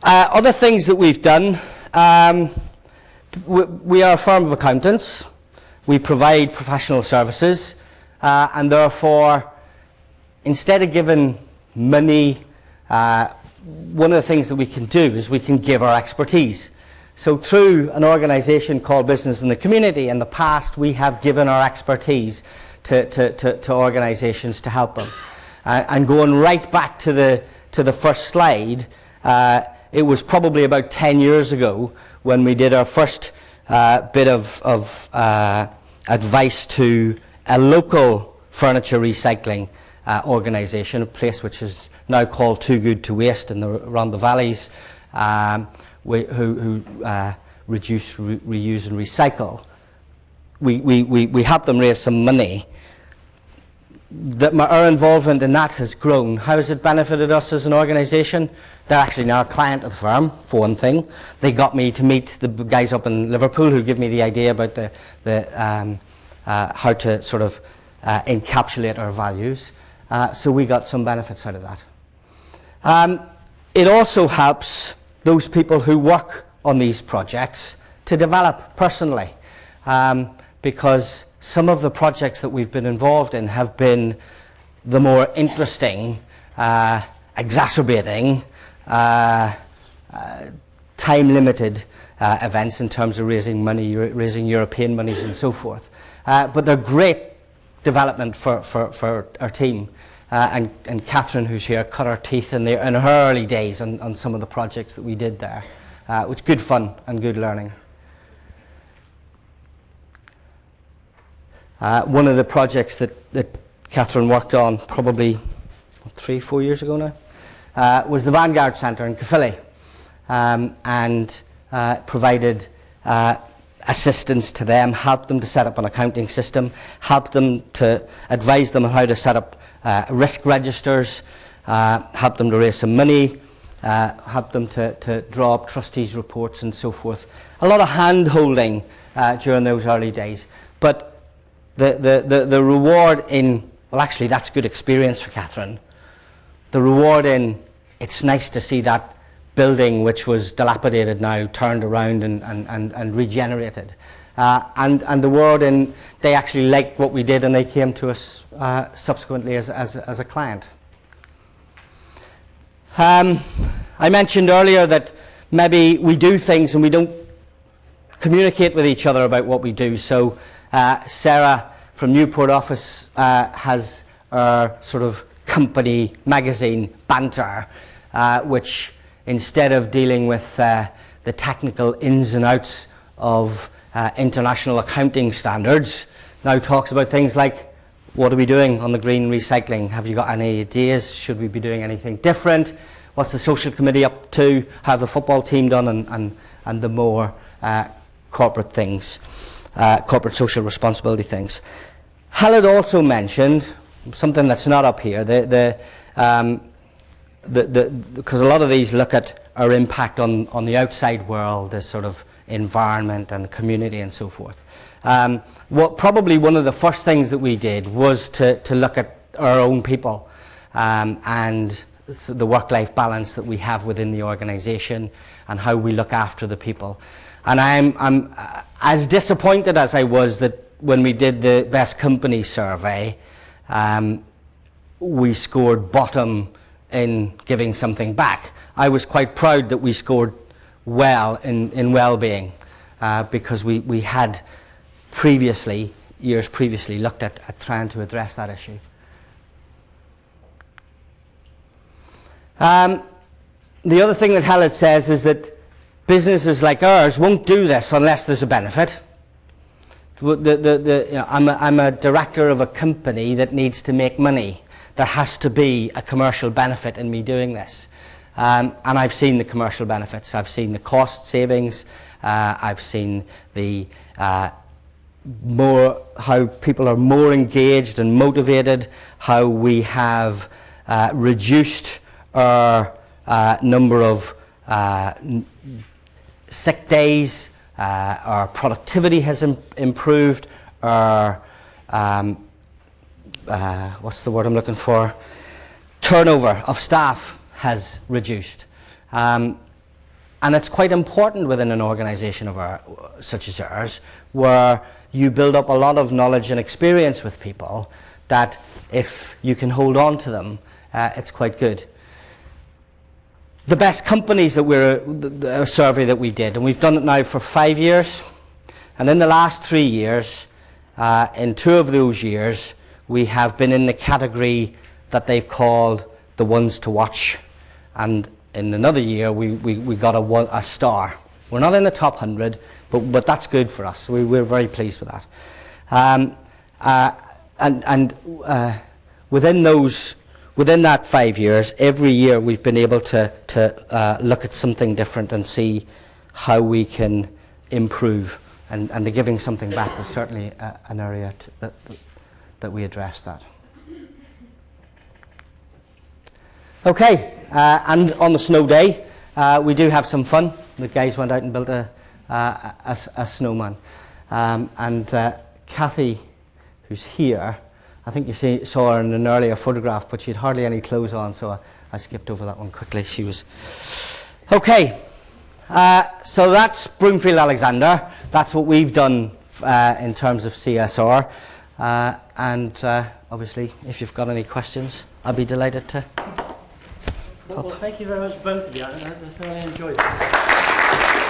Other things that we've done, we are a firm of accountants. We provide professional services, and therefore, instead of giving money, one of the things that we can do is we can give our expertise. So through an organisation called Business in the Community, in the past we have given our expertise to organisations to help them. And going right back to the first slide, it was probably about 10 years ago when we did our first bit of advice to a local furniture recycling organisation, a place which is now called Too Good to Waste around the valleys, who reduce, reuse and recycle. We helped them raise some money. Our involvement in that has grown. How has it benefited us as an organisation? They're actually now a client of the firm, for one thing. They got me to meet the guys up in Liverpool who give me the idea about how to sort of encapsulate our values. So we got some benefits out of that. It also helps those people who work on these projects to develop personally, because some of the projects that we've been involved in have been the more interesting, exacerbating, time-limited events in terms of raising money, raising European monies and so forth. But they're great development for our team. And Catherine, who's here, cut her teeth in her early days on some of the projects that we did there, which was good fun and good learning. One of the projects that Catherine worked on probably 3-4 years ago now was the Vanguard Centre in Caerphilly, and provided assistance to them, helped them to set up an accounting system, helped them to advise them on how to set up risk registers, helped them to raise some money, helped them to draw up trustees' reports and so forth. A lot of hand-holding during those early days. But the reward in, well, actually that's good experience for Catherine. The reward in, it's nice to see that building which was dilapidated now turned around and regenerated. And the word in, they actually liked what we did and they came to us subsequently as a client. I mentioned earlier that maybe we do things and we don't communicate with each other about what we do. So Sarah from Newport office has our sort of company magazine Banter, which instead of dealing with the technical ins and outs of international accounting standards, now talks about things like, what are we doing on the green recycling? Have you got any ideas? Should we be doing anything different? What's the social committee up to? How have the football team done? And the more corporate things, corporate social responsibility things. Hal had also mentioned something that's not up here, because a lot of these look at our impact on the outside world, the sort of environment and community and so forth. Probably one of the first things that we did was to look at our own people and the work-life balance that we have within the organisation and how we look after the people. And I'm as disappointed as I was that when we did the Best Company survey, we scored bottom in giving something back. I was quite proud that we scored well in well-being, because we had years previously looked at trying to address that issue. The other thing that Hallett says is that businesses like ours won't do this unless there's a benefit. I'm a director of a company that needs to make money. There has to be a commercial benefit in me doing this. And I've seen the commercial benefits. I've seen the cost savings. I've seen the how people are more engaged and motivated, how we have reduced our number of sick days, our productivity has improved, our what's the word I'm looking for? Turnover of staff has reduced. And it's quite important within an organisation such as ours, where you build up a lot of knowledge and experience with people, that if you can hold on to them, it's quite good. The best companies that a survey that we did, and we've done it now for 5 years, and in the last 3 years, in 2 of those years, we have been in the category that they've called the ones to watch, and in another year we got a star. We're not in the top 100, but that's good for us. We're very pleased with that. Within that 5 years, every year we've been able to look at something different and see how we can improve. And the giving something back was certainly an area that we addressed that. Okay, and on the snow day, we do have some fun. The guys went out and built a snowman. Kathy, who's here, I think you saw her in an earlier photograph, but she had hardly any clothes on, so I skipped over that one quickly. She was... Okay, so that's Broomfield Alexander. That's what we've done in terms of CSR. Obviously, if you've got any questions, I'll be delighted to... Well, thank you very much, both of you. I thoroughly enjoyed it.